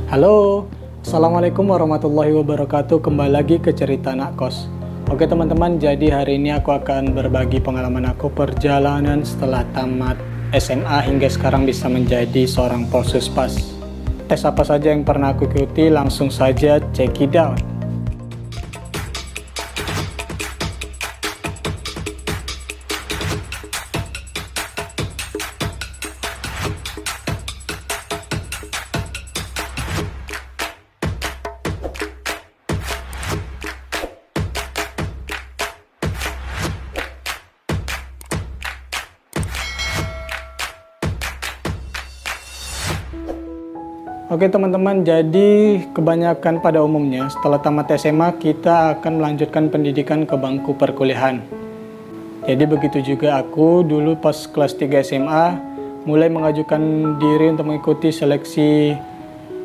Halo, Assalamualaikum warahmatullahi wabarakatuh. Kembali lagi ke cerita anak kos. Oke teman-teman, jadi hari ini aku akan berbagi pengalaman aku perjalanan setelah tamat SMA hingga sekarang bisa menjadi seorang Polsuspas. Tes apa saja yang pernah aku ikuti, langsung saja check it out. Oke teman-teman, jadi kebanyakan pada umumnya setelah tamat SMA kita akan melanjutkan pendidikan ke bangku perkuliahan. Jadi begitu juga aku dulu pas kelas 3 SMA mulai mengajukan diri untuk mengikuti seleksi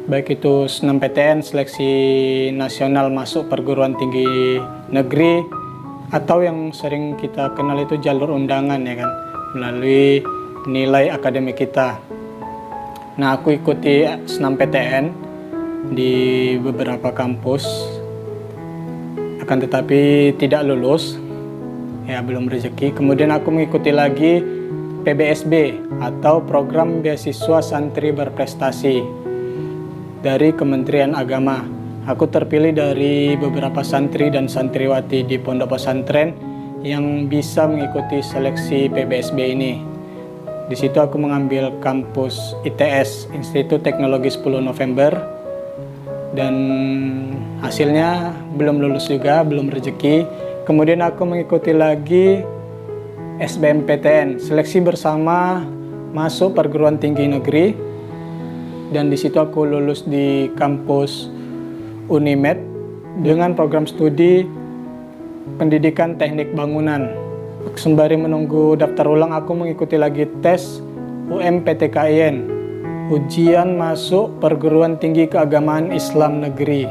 baik itu SNMPTN, seleksi nasional masuk perguruan tinggi negeri, atau yang sering kita kenal itu jalur undangan ya kan, melalui nilai akademik kita. Nah, aku ikuti SNMPTN di beberapa kampus, akan tetapi tidak lulus, ya belum rezeki. Kemudian aku mengikuti lagi PBSB atau Program Beasiswa Santri Berprestasi dari Kementerian Agama. Aku terpilih dari beberapa santri dan santriwati di pondok pesantren yang bisa mengikuti seleksi PBSB ini. Di situ aku mengambil kampus ITS, Institut Teknologi 10 November, dan hasilnya belum lulus juga, belum rezeki. Kemudian aku mengikuti lagi SBMPTN, seleksi bersama masuk perguruan tinggi negeri, dan di situ aku lulus di kampus Unimed dengan program studi pendidikan teknik bangunan. Sembari menunggu daftar ulang, aku mengikuti lagi tes UMPTKIN, ujian masuk perguruan tinggi keagamaan Islam negeri.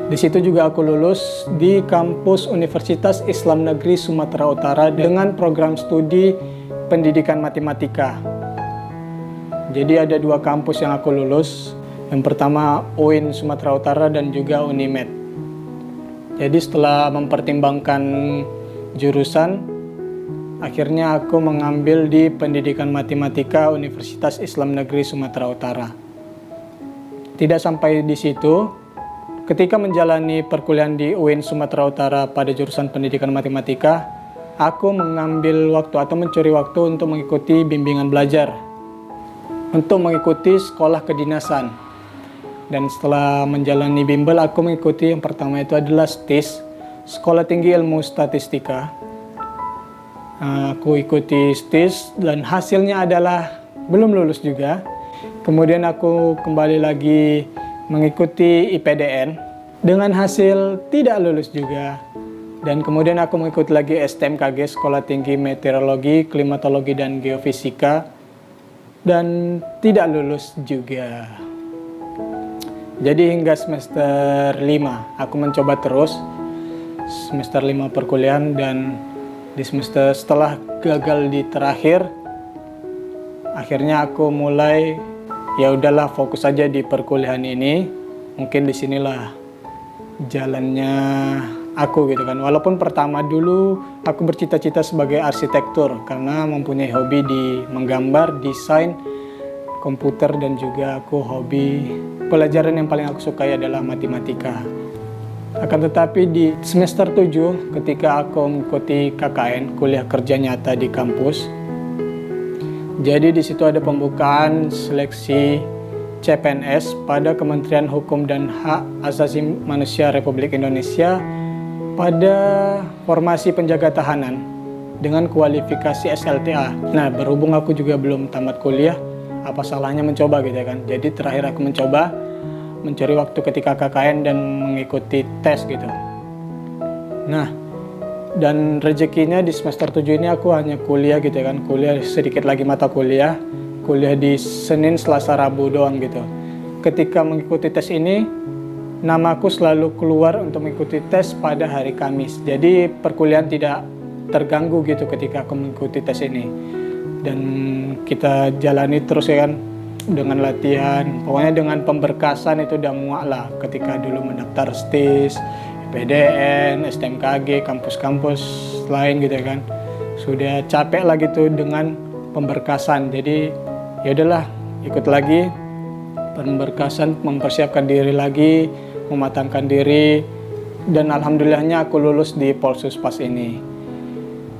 Di situ juga aku lulus di kampus Universitas Islam Negeri Sumatera Utara dengan program studi pendidikan matematika. Jadi ada dua kampus yang aku lulus. Yang pertama UIN Sumatera Utara dan juga Unimed. Jadi setelah mempertimbangkan jurusan, akhirnya aku mengambil di pendidikan matematika Universitas Islam Negeri Sumatera Utara. Tidak sampai di situ, ketika menjalani perkuliahan di UIN Sumatera Utara pada jurusan pendidikan matematika, aku mengambil waktu atau mencuri waktu untuk mengikuti bimbingan belajar, untuk mengikuti sekolah kedinasan. Dan setelah menjalani bimbel, aku mengikuti yang pertama itu adalah STIS, Sekolah Tinggi Ilmu Statistika. Aku ikuti STIS dan hasilnya adalah belum lulus juga. Kemudian aku kembali lagi mengikuti IPDN dengan hasil tidak lulus juga. Dan kemudian aku mengikuti lagi STMKG, Sekolah Tinggi Meteorologi, Klimatologi dan Geofisika, dan tidak lulus juga. Jadi hingga semester 5 aku mencoba terus semester 5 perkuliahan, dan di semester setelah gagal di terakhir, akhirnya aku mulai ya udahlah fokus aja di perkuliahan ini. Mungkin disinilah jalannya aku gitu kan. Walaupun pertama dulu aku bercita-cita sebagai arsitektur karena mempunyai hobi di menggambar, desain, komputer, dan juga aku hobi pelajaran yang paling aku sukai adalah matematika. Akan tetapi di semester 7 ketika aku mengikuti KKN, kuliah kerja nyata di kampus. Jadi di situ ada pembukaan seleksi CPNS pada Kementerian Hukum dan Hak Asasi Manusia Republik Indonesia pada formasi penjaga tahanan dengan kualifikasi SLTA. Nah, berhubung aku juga belum tamat kuliah, apa salahnya mencoba gitu kan. Jadi terakhir aku mencoba mencari waktu ketika KKN dan mengikuti tes gitu. Nah, dan rezekinya di semester 7 ini aku hanya kuliah gitu kan, kuliah sedikit lagi mata kuliah di Senin, Selasa, Rabu doang gitu. Ketika mengikuti tes ini, namaku selalu keluar untuk mengikuti tes pada hari Kamis. Jadi perkuliahan tidak terganggu gitu ketika aku mengikuti tes ini. Dan kita jalani terus ya kan, dengan latihan, pokoknya dengan pemberkasan itu udah muak lah ketika dulu mendaftar STIS, PDN, STMKG, kampus-kampus lain gitu kan. Sudah capek lah gitu dengan pemberkasan. Jadi ya udahlah, ikut lagi pemberkasan, mempersiapkan diri lagi, mematangkan diri, dan alhamdulillahnya aku lulus di Polsuspas ini.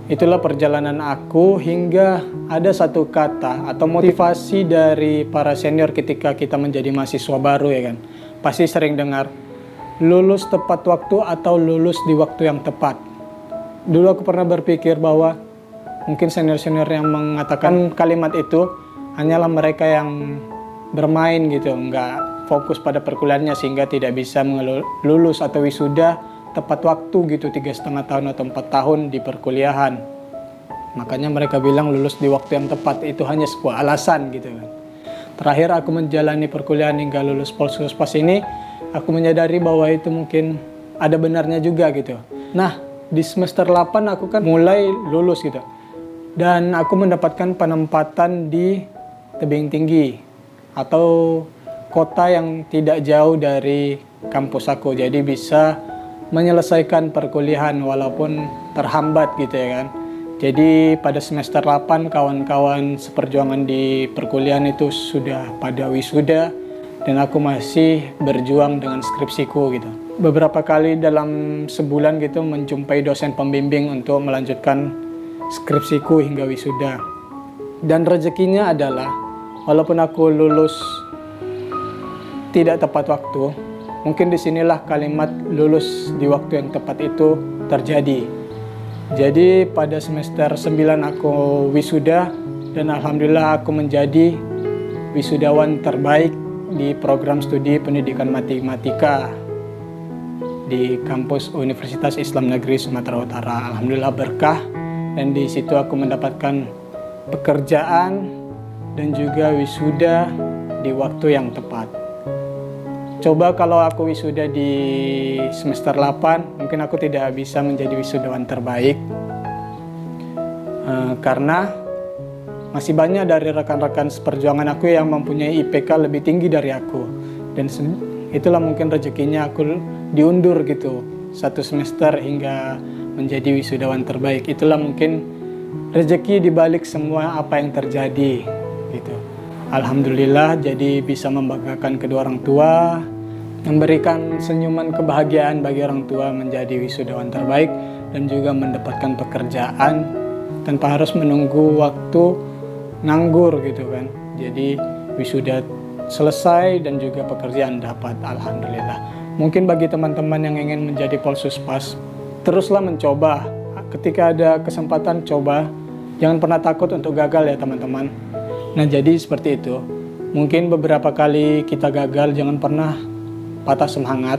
Itulah perjalanan aku hingga ada satu kata atau motivasi dari para senior ketika kita menjadi mahasiswa baru ya kan. Pasti sering dengar, lulus tepat waktu atau lulus di waktu yang tepat. Dulu aku pernah berpikir bahwa mungkin senior-senior yang mengatakan kalimat itu hanyalah mereka yang bermain gitu, nggak fokus pada perkuliahannya sehingga tidak bisa lulus atau wisuda tepat waktu gitu 3,5 tahun atau 4 tahun di perkuliahan. Makanya mereka bilang lulus di waktu yang tepat itu hanya sebuah alasan gitu kan. Terakhir aku menjalani perkuliahan hingga lulus Polsuspas ini, aku menyadari bahwa itu mungkin ada benarnya juga gitu. Nah, di semester 8 aku kan mulai lulus gitu. Dan aku mendapatkan penempatan di tebing tinggi atau kota yang tidak jauh dari kampus aku. Jadi bisa menyelesaikan perkuliahan walaupun terhambat gitu ya kan. Jadi pada semester 8 kawan-kawan seperjuangan di perkuliahan itu sudah pada wisuda dan aku masih berjuang dengan skripsiku gitu. Beberapa kali dalam sebulan gitu menjumpai dosen pembimbing untuk melanjutkan skripsiku hingga wisuda. Dan rezekinya adalah walaupun aku lulus tidak tepat waktu, mungkin disinilah kalimat lulus di waktu yang tepat itu terjadi. Jadi pada semester 9 aku wisuda dan alhamdulillah aku menjadi wisudawan terbaik di program studi pendidikan matematika di kampus Universitas Islam Negeri Sumatera Utara. Alhamdulillah berkah dan di situ aku mendapatkan pekerjaan dan juga wisuda di waktu yang tepat. Coba kalau aku wisuda di semester 8, mungkin aku tidak bisa menjadi wisudawan terbaik. Karena masih banyak dari rekan-rekan seperjuangan aku yang mempunyai IPK lebih tinggi dari aku. Dan itulah mungkin rezekinya aku diundur gitu, 1 semester hingga menjadi wisudawan terbaik. Itulah mungkin rezeki dibalik semua apa yang terjadi gitu. Alhamdulillah jadi bisa membanggakan kedua orang tua, memberikan senyuman kebahagiaan bagi orang tua menjadi wisudawan terbaik dan juga mendapatkan pekerjaan tanpa harus menunggu waktu nganggur gitu kan. Jadi wisuda selesai dan juga pekerjaan dapat, alhamdulillah. Mungkin bagi teman-teman yang ingin menjadi Polsuspas, teruslah mencoba. Ketika ada kesempatan coba, jangan pernah takut untuk gagal ya teman-teman. Nah jadi seperti itu, mungkin beberapa kali kita gagal, jangan pernah patah semangat,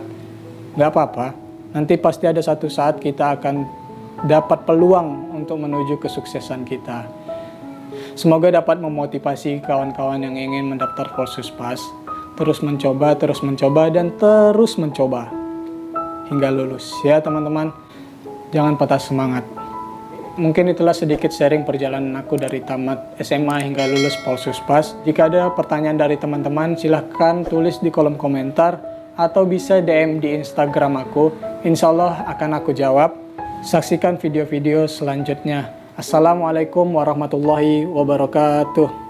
nggak apa-apa. Nanti pasti ada satu saat kita akan dapat peluang untuk menuju kesuksesan kita. Semoga dapat memotivasi kawan-kawan yang ingin mendaftar Polsuspas, terus mencoba, dan terus mencoba hingga lulus ya teman-teman. Jangan patah semangat. Mungkin itulah sedikit sharing perjalanan aku dari tamat SMA hingga lulus Polsuspas. Jika ada pertanyaan dari teman-teman, silahkan tulis di kolom komentar atau bisa DM di Instagram aku. Insya Allah akan aku jawab. Saksikan video-video selanjutnya. Assalamualaikum warahmatullahi wabarakatuh.